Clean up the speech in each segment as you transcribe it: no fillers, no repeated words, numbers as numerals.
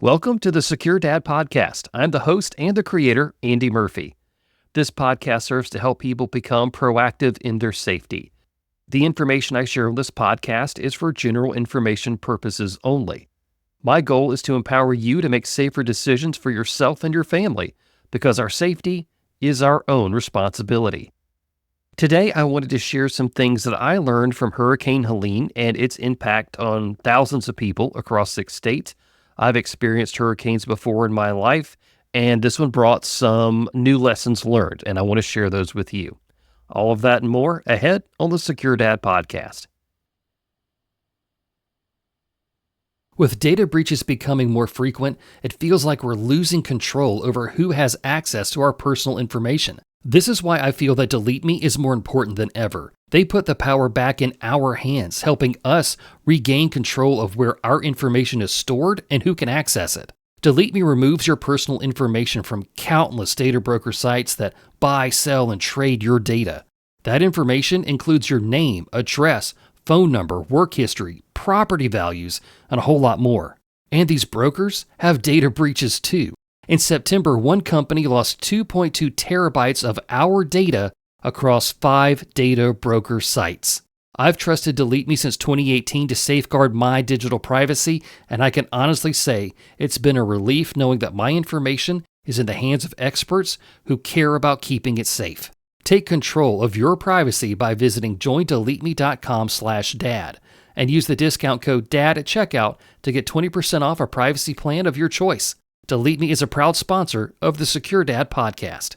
Welcome to the Secure Dad Podcast. I'm the host and the creator, Andy Murphy. This podcast serves to help people become proactive in their safety. The information I share on this podcast is for general information purposes only. My goal is to empower you to make safer decisions for yourself and your family, because our safety is our own responsibility. Today, I wanted to share some things that I learned from Hurricane Helene and its impact on thousands of people across 6 states. I've experienced hurricanes before in my life, and this one brought some new lessons learned, and I want to share those with you. All of that and more ahead on the Secure Dad Podcast. With data breaches becoming more frequent, it feels like we're losing control over who has access to our personal information. This is why I feel that Delete Me is more important than ever. They put the power back in our hands, helping us regain control of where our information is stored and who can access it. Delete Me removes your personal information from countless data broker sites that buy, sell, and trade your data. That information includes your name, address, phone number, work history, property values, and a whole lot more. And these brokers have data breaches too. In September, one company lost 2.2 terabytes of our data across 5 data broker sites. I've trusted Delete Me since 2018 to safeguard my digital privacy, and I can honestly say it's been a relief knowing that my information is in the hands of experts who care about keeping it safe. Take control of your privacy by visiting joindeleteme.com/dad and use the discount code DAD at checkout to get 20% off a privacy plan of your choice. Delete Me is a proud sponsor of the Secure Dad Podcast.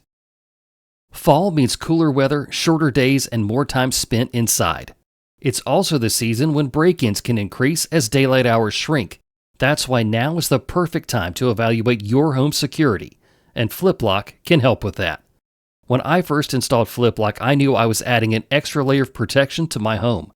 Fall means cooler weather, shorter days, and more time spent inside. It's also the season when break-ins can increase as daylight hours shrink. That's why now is the perfect time to evaluate your home security, and FlipLock can help with that. When I first installed FlipLock, I knew I was adding an extra layer of protection to my home.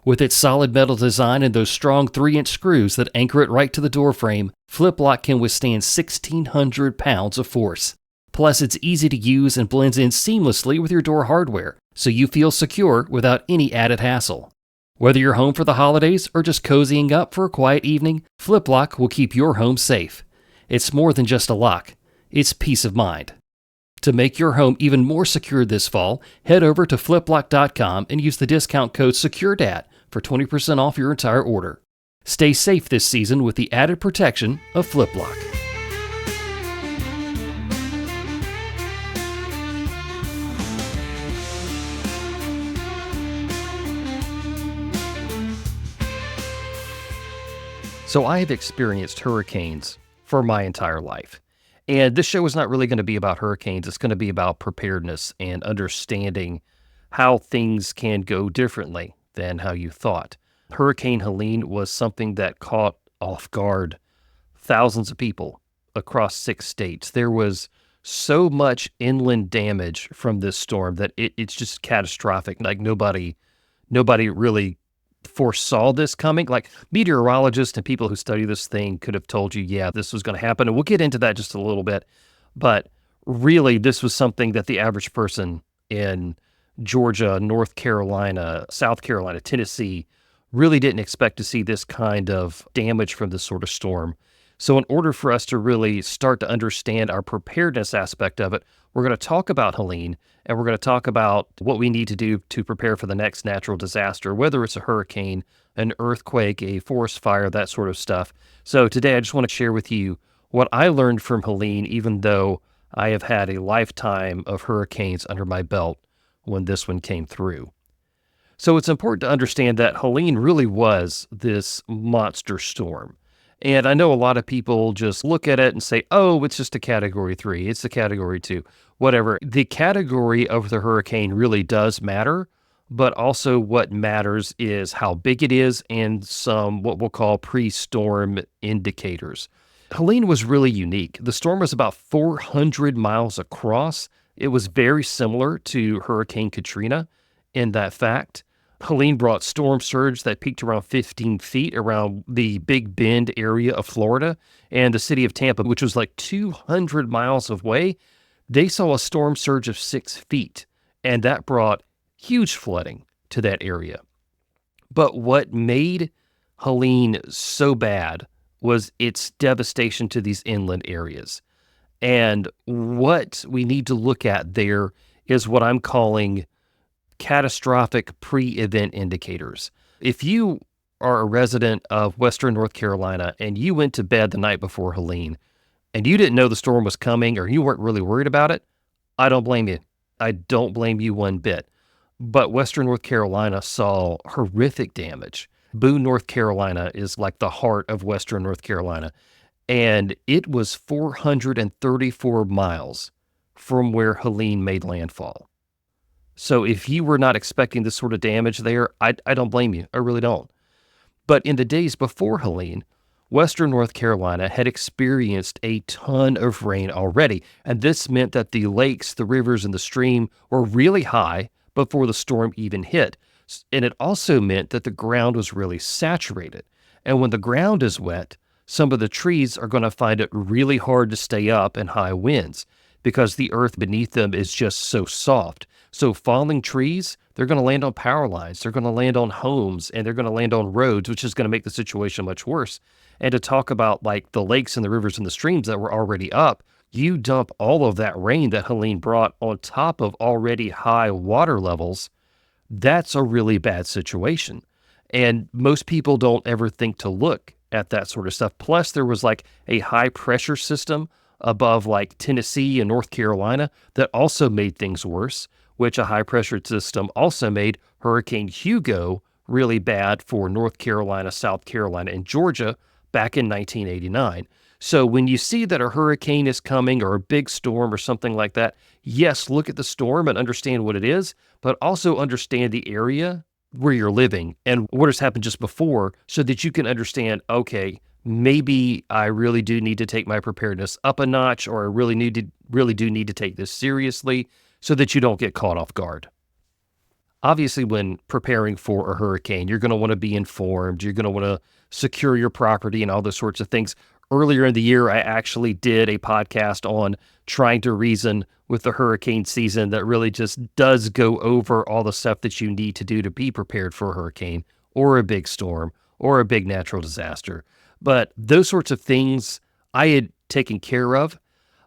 With its solid metal design and those strong 3-inch screws that anchor it right to the door frame, FlipLock can withstand 1,600 pounds of force. Plus, it's easy to use and blends in seamlessly with your door hardware, so you feel secure without any added hassle. Whether you're home for the holidays or just cozying up for a quiet evening, FlipLock will keep your home safe. It's more than just a lock, it's peace of mind. To make your home even more secure this fall, head over to fliplock.com and use the discount code SecureDad for 20% off your entire order. Stay safe this season with the added protection of FlipLock. So I have experienced hurricanes for my entire life. And this show is not really going to be about hurricanes. It's going to be about preparedness and understanding how things can go differently than how you thought. Hurricane Helene was something that caught off guard thousands of people across 6 states. There was so much inland damage from this storm that it's just catastrophic. Like nobody really foresaw this coming. Like meteorologists and people who study this thing could have told you, yeah, this was going to happen. And we'll get into that just a little bit. But really, this was something that the average person in Georgia, North Carolina, South Carolina, Tennessee really didn't expect to see this kind of damage from this sort of storm. So in order for us to really start to understand our preparedness aspect of it, we're going to talk about Helene, and we're going to talk about what we need to do to prepare for the next natural disaster, whether it's a hurricane, an earthquake, a forest fire, that sort of stuff. So today I just want to share with you what I learned from Helene, even though I have had a lifetime of hurricanes under my belt when this one came through. So it's important to understand that Helene really was this monster storm. And I know a lot of people just look at it and say, oh, it's just a Category 3, it's a Category 2, whatever. The category of the hurricane really does matter, but also what matters is how big it is and some what we'll call pre-storm indicators. Helene was really unique. The storm was about 400 miles across. It was very similar to Hurricane Katrina in that fact. Helene brought storm surge that peaked around 15 feet around the Big Bend area of Florida, and the city of Tampa, which was like 200 miles away. They saw a storm surge of 6 feet, and that brought huge flooding to that area. But what made Helene so bad was its devastation to these inland areas. And what we need to look at there is what I'm calling catastrophic pre-event indicators. If you are a resident of Western North Carolina and you went to bed the night before Helene and you didn't know the storm was coming or you weren't really worried about it, I don't blame you. I don't blame you one bit. But Western North Carolina saw horrific damage. Boone, North Carolina is like the heart of Western North Carolina. And it was 434 miles from where Helene made landfall. So if you were not expecting this sort of damage there, I don't blame you. I really don't. But in the days before Helene, Western North Carolina had experienced a ton of rain already. And this meant that the lakes, the rivers, and the stream were really high before the storm even hit. And it also meant that the ground was really saturated. And when the ground is wet, some of the trees are going to find it really hard to stay up in high winds because the earth beneath them is just so soft. So falling trees, they're going to land on power lines, they're going to land on homes, and they're going to land on roads, which is going to make the situation much worse. And to talk about like the lakes and the rivers and the streams that were already up, you dump all of that rain that Helene brought on top of already high water levels, that's a really bad situation. And most people don't ever think to look at that sort of stuff. Plus, there was like a high pressure system above like Tennessee and North Carolina that also made things worse, which a high pressure system also made Hurricane Hugo really bad for North Carolina, South Carolina, and Georgia back in 1989. So when you see that a hurricane is coming or a big storm or something like that, yes, look at the storm and understand what it is, but also understand the area where you're living and what has happened just before so that you can understand, okay, maybe I really do need to take my preparedness up a notch, or I really do need to take this seriously so that you don't get caught off guard. Obviously, when preparing for a hurricane, you're going to want to be informed. You're going to want to secure your property and all those sorts of things. Earlier in the year, I actually did a podcast on trying to reason with the hurricane season that really just does go over all the stuff that you need to do to be prepared for a hurricane or a big storm or a big natural disaster. But those sorts of things I had taken care of.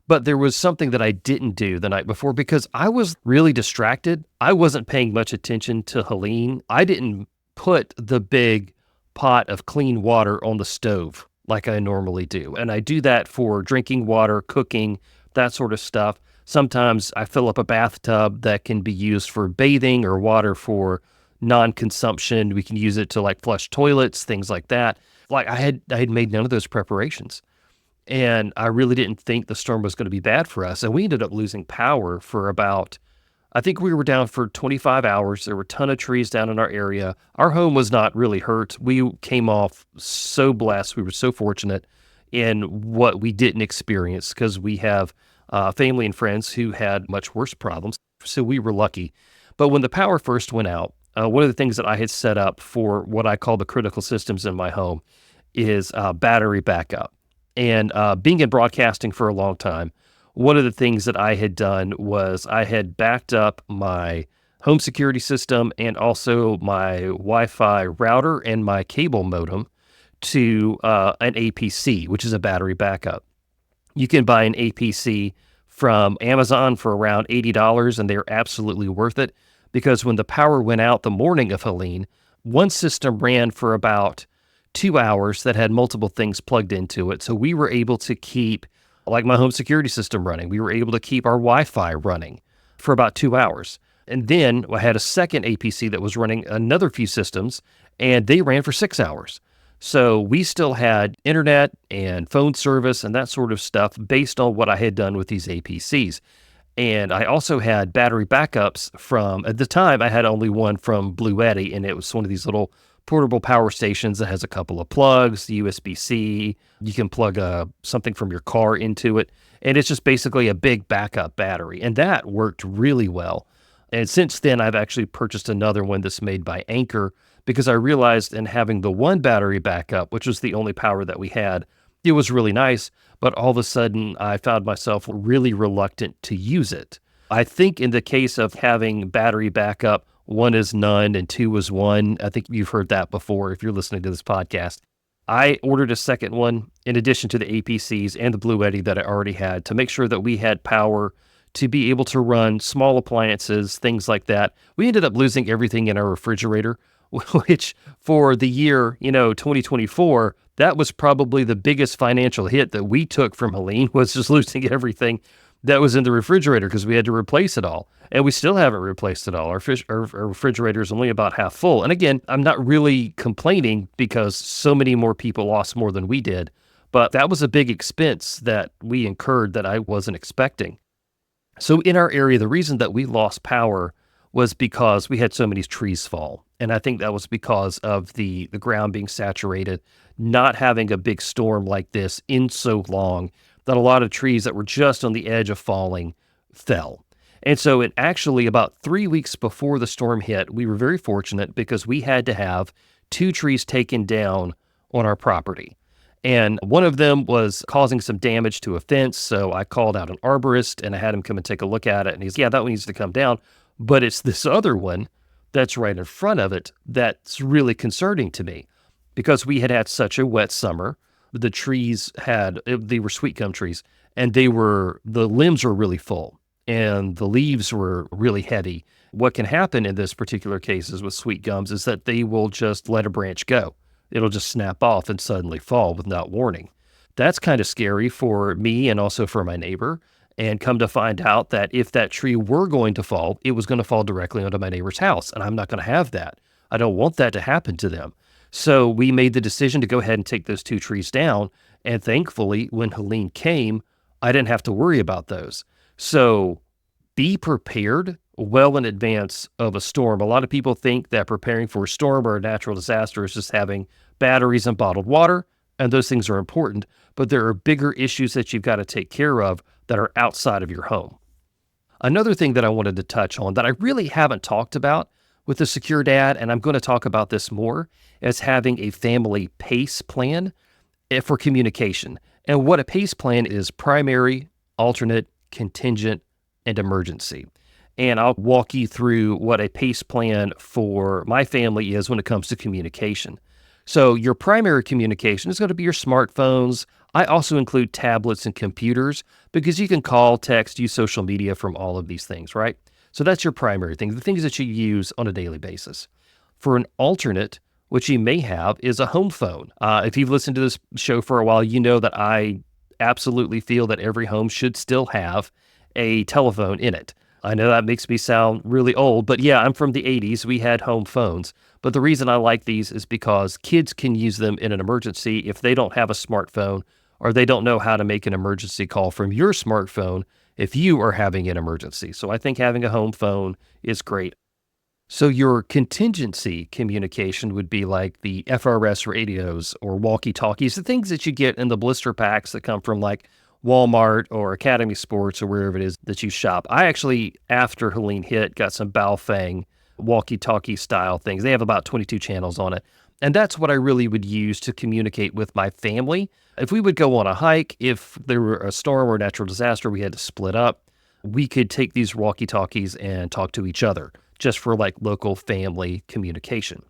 But there was something that I didn't do the night before because I was really distracted. I wasn't paying much attention to Helene. I didn't put the big pot of clean water on the stove like I normally do. And I do that for drinking water, cooking, that sort of stuff. Sometimes I fill up a bathtub that can be used for bathing or water for non-consumption. We can use it to like flush toilets, things like that. Like I had made none of those preparations. And I really didn't think the storm was going to be bad for us. And we ended up losing power for about, I think we were down for 25 hours. There were a ton of trees down in our area. Our home was not really hurt. We came off so blessed. We were so fortunate in what we didn't experience because we have family and friends who had much worse problems. So we were lucky. But when the power first went out, one of the things that I had set up for what I call the critical systems in my home is battery backup. And being in broadcasting for a long time, one of the things that I had done was I had backed up my home security system and also my Wi-Fi router and my cable modem to an APC, which is a battery backup. You can buy an APC from Amazon for around $80, and they're absolutely worth it because when the power went out the morning of Helene, one system ran for about 2 hours that had multiple things plugged into it. So we were able to keep like my home security system running. We were able to keep our Wi-Fi running for about 2 hours. And then I had a second APC that was running another few systems, and they ran for 6 hours. So we still had internet and phone service and that sort of stuff based on what I had done with these APCs. And I also had battery backups from, at the time, I had only one from Blue Eddy, and it was one of these little portable power stations that has a couple of plugs, USB-C. You can plug something from your car into it. And it's just basically a big backup battery. And that worked really well. And since then, I've actually purchased another one that's made by Anchor because I realized in having the one battery backup, which was the only power that we had, it was really nice. But all of a sudden, I found myself really reluctant to use it. I think in the case of having battery backup, 1 is none and 2 is 1. I think you've heard that before if you're listening to this podcast. I ordered a second one in addition to the APCs and the Blue Eddy that I already had to make sure that we had power to be able to run small appliances, things like that. We ended up losing everything in our refrigerator, which for the year, 2024, that was probably the biggest financial hit that we took from Helene, was just losing everything that was in the refrigerator because we had to replace it all. And we still haven't replaced it all. Our refrigerator is only about half full. And again, I'm not really complaining because so many more people lost more than we did. But that was a big expense that we incurred that I wasn't expecting. So in our area, the reason that we lost power was because we had so many trees fall. And I think that was because of the ground being saturated, not having a big storm like this in so long, that a lot of trees that were just on the edge of falling fell. And so it actually, about 3 weeks before the storm hit, we were very fortunate because we had to have 2 trees taken down on our property. And one of them was causing some damage to a fence. So I called out an arborist and I had him come and take a look at it. And he's, yeah, that one needs to come down. But it's this other one that's right in front of it that's really concerning to me because we had had such a wet summer. The trees they were sweet gum trees, and the limbs were really full and the leaves were really heavy. What can happen in this particular cases with sweet gums is that they will just let a branch go. It'll just snap off and suddenly fall without warning. That's kind of scary for me and also for my neighbor. And come to find out that if that tree were going to fall, it was going to fall directly onto my neighbor's house. And I'm not going to have that. I don't want that to happen to them. So we made the decision to go ahead and take those 2 trees down. And thankfully, when Helene came, I didn't have to worry about those. So be prepared well in advance of a storm. A lot of people think that preparing for a storm or a natural disaster is just having batteries and bottled water, and those things are important. But there are bigger issues that you've got to take care of that are outside of your home. Another thing that I wanted to touch on that I really haven't talked about with the Secure Dad, and I'm going to talk about this more, is having a family PACE plan for communication. And what a PACE plan is: primary, alternate, contingent, and emergency. And I'll walk you through what a PACE plan for my family is when it comes to communication. So your primary communication is going to be your smartphones. I also include tablets and computers because you can call, text, use social media from all of these things, right? So that's your primary thing, the things that you use on a daily basis. For an alternate, what you may have is a home phone. If you've listened to this show for a while, you know that I absolutely feel that every home should still have a telephone in it. I know that makes me sound really old, but yeah, I'm from the 80s. We had home phones. But the reason I like these is because kids can use them in an emergency if they don't have a smartphone or they don't know how to make an emergency call from your smartphone if you are having an emergency. So I think having a home phone is great. So your contingency communication would be like the FRS radios or walkie-talkies, the things that you get in the blister packs that come from like Walmart or Academy Sports or wherever it is that you shop. I actually, after Helene hit, got some Baofeng walkie-talkie style things. They have about 22 channels on it. And that's what I really would use to communicate with my family. If we would go on a hike, if there were a storm or a natural disaster, we had to split up, we could take these walkie-talkies and talk to each other just for like local family communication.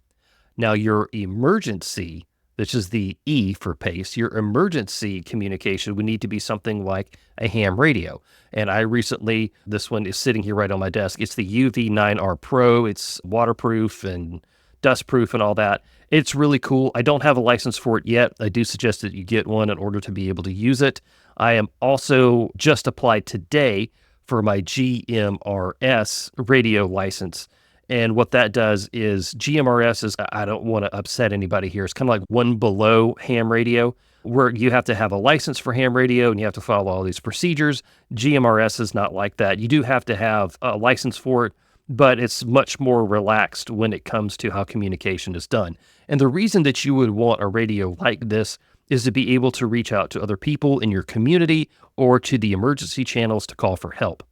Now your emergency, this is the E for PACE, your emergency communication would need to be something like a ham radio. And I recently, this one is sitting here right on my desk. It's the UV9R Pro. It's waterproof and dustproof and all that. It's really cool. I don't have a license for it yet. I do suggest that you get one in order to be able to use it. I am also just applied today for my GMRS radio license. And what that does is GMRS is, I don't want to upset anybody here, it's kind of like one below ham radio, where you have to have a license for ham radio and you have to follow all these procedures. GMRS is not like that. You do have to have a license for it, but it's much more relaxed when it comes to how communication is done. And the reason that you would want a radio like this is to be able to reach out to other people in your community or to the emergency channels to call for help.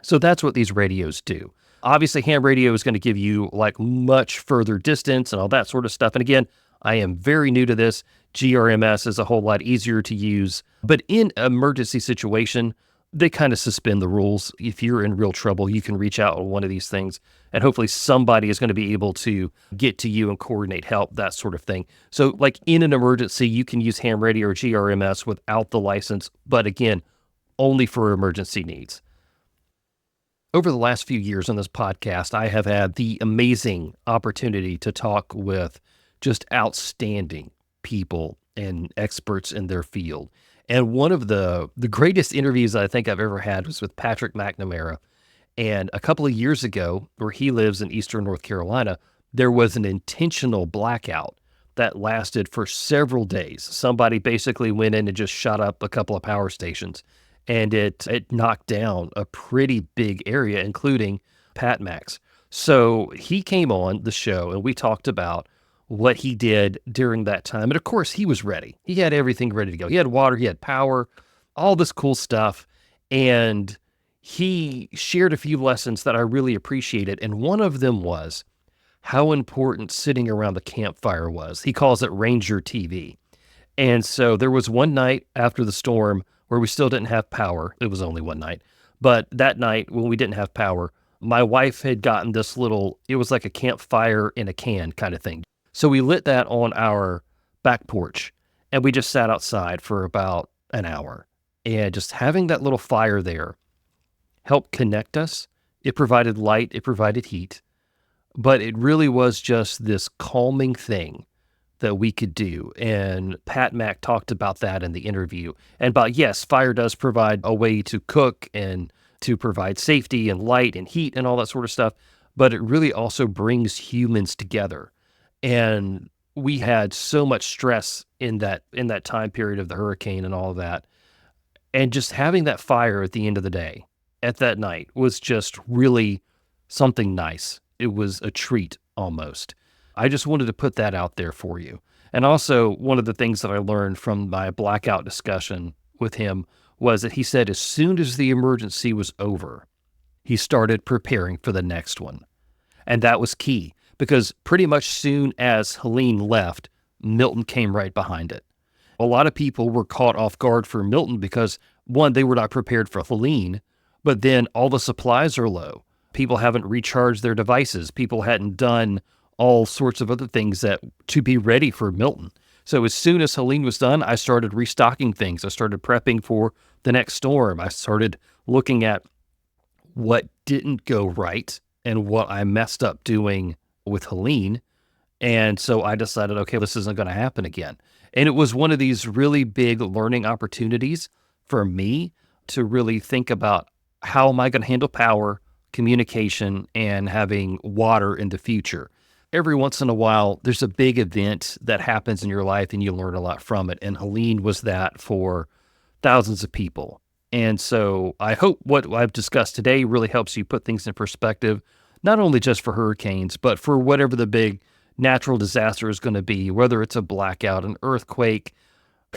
So that's what these radios do. Obviously, ham radio is going to give you like much further distance and all that sort of stuff. And again, I am very new to this. GRMS is a whole lot easier to use. But in emergency situation, they kind of suspend the rules. If you're in real trouble, you can reach out on one of these things, and hopefully somebody is going to be able to get to you and coordinate help, that sort of thing. So, like in an emergency, you can use ham radio or GRMS without the license, but again, only for emergency needs. Over the last few years on this podcast, I have had the amazing opportunity to talk with just outstanding people and experts in their field. And one of the greatest interviews I think I've ever had was with Patrick McNamara. And a couple of years ago, where he lives in Eastern North Carolina, there was an intentional blackout that lasted for several days. Somebody basically went in and just shut up a couple of power stations, and it knocked down a pretty big area, including Pat Max. So he came on the show, and we talked about what he did during that time. And of course, he was ready. He had everything ready to go. He had water, he had power, all this cool stuff. And he shared a few lessons that I really appreciated. And one of them was how important sitting around the campfire was. He calls it Ranger TV. And so there was one night after the storm where we still didn't have power. It was only one night. But that night when we didn't have power, my wife had gotten this little, it was like a campfire in a can kind of thing. So we lit that on our back porch, and we just sat outside for about an hour. And just having that little fire there helped connect us. It provided light, it provided heat, but it really was just this calming thing that we could do. And Pat Mack talked about that in the interview. And about, yes, fire does provide a way to cook and to provide safety and light and heat and all that sort of stuff, but it really also brings humans together. And we had so much stress in that time period of the hurricane and all of that. And just having that fire at the end of the day, at that night, was just really something nice. It was a treat almost. I just wanted to put that out there for you. And also, one of the things that I learned from my blackout discussion with him was that he said as soon as the emergency was over, he started preparing for the next one. And that was key. Because pretty much soon as Helene left, Milton came right behind it. A lot of people were caught off guard for Milton because, one, they were not prepared for Helene, but then all the supplies are low. People haven't recharged their devices. People hadn't done all sorts of other things that to be ready for Milton. So as soon as Helene was done, I started restocking things. I started prepping for the next storm. I started looking at what didn't go right and what I messed up doing with Helene. And so I decided, okay, this isn't going to happen again. And it was one of these really big learning opportunities for me to really think about how am I going to handle power, communication, and having water in the future. Every once in a while, there's a big event that happens in your life and you learn a lot from it. And Helene was that for thousands of people. And so I hope what I've discussed today really helps you put things in perspective, not only just for hurricanes, but for whatever the big natural disaster is going to be, whether it's a blackout, an earthquake.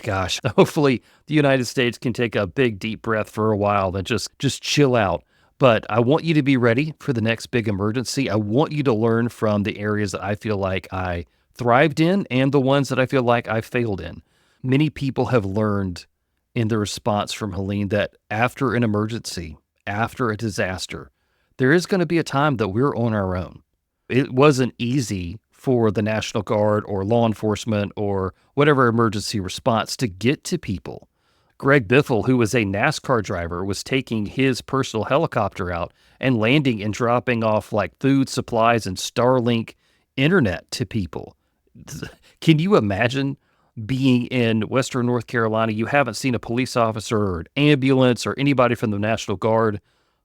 Gosh, hopefully the United States can take a big, deep breath for a while and just chill out. But I want you to be ready for the next big emergency. I want you to learn from the areas that I feel like I thrived in and the ones that I feel like I failed in. Many people have learned in the response from Helene that after an emergency, after a disaster, there is going to be a time that we're on our own. It wasn't easy for the National Guard or law enforcement or whatever emergency response to get to people. Greg Biffle, who was a NASCAR driver, was taking his personal helicopter out and landing and dropping off like food, supplies, and Starlink internet to people. Can you imagine being in Western North Carolina? You haven't seen a police officer or an ambulance or anybody from the National Guard,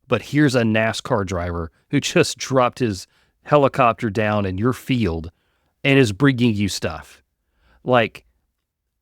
but here's a NASCAR driver who just dropped his helicopter down in your field and is bringing you stuff. Like,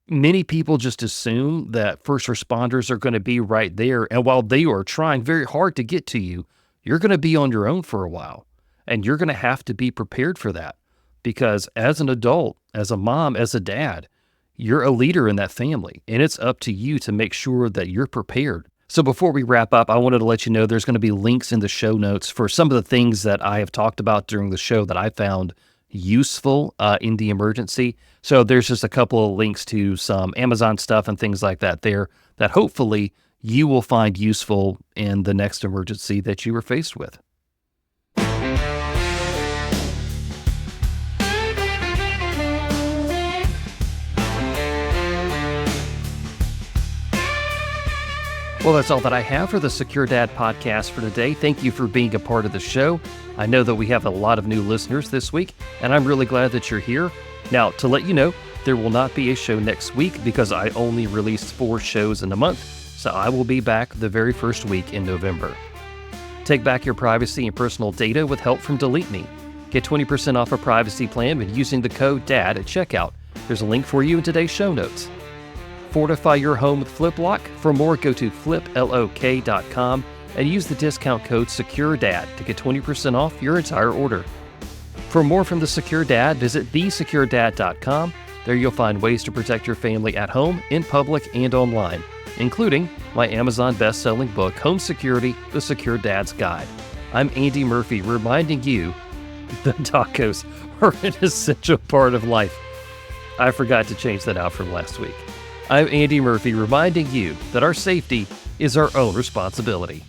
many people just assume that first responders are going to be right there. And while they are trying very hard to get to you, you're going to be on your own for a while. And you're going to have to be prepared for that. Because as an adult, as a mom, as a dad, you're a leader in that family. And it's up to you to make sure that you're prepared. So before we wrap up, I wanted to let you know there's going to be links in the show notes for some of the things that I have talked about during the show that I found useful in the emergency. So there's just a couple of links to some Amazon stuff and things like that there that hopefully you will find useful in the next emergency that you are faced with. Well, that's all that I have for the Secure Dad podcast for today. Thank you for being a part of the show. I know that we have a lot of new listeners this week, and I'm really glad that you're here. Now, to let you know, there will not be a show next week because I only released 4 shows in a month, so I will be back the very first week in November. Take back your privacy and personal data with help from Delete Me. Get 20% off a privacy plan when using the code DAD at checkout. There's a link for you in today's show notes. Fortify your home with FlipLock. For more, go to fliplok.com and use the discount code SecureDad to get 20% off your entire order. For more from The Secure Dad, visit thesecuredad.com. There you'll find ways to protect your family at home, in public, and online, including my Amazon best-selling book, Home Security: The Secure Dad's Guide. I'm Andy Murphy, reminding you that tacos are an essential part of life. I forgot to change that out from last week. I'm Andy Murphy, reminding you that our safety is our own responsibility.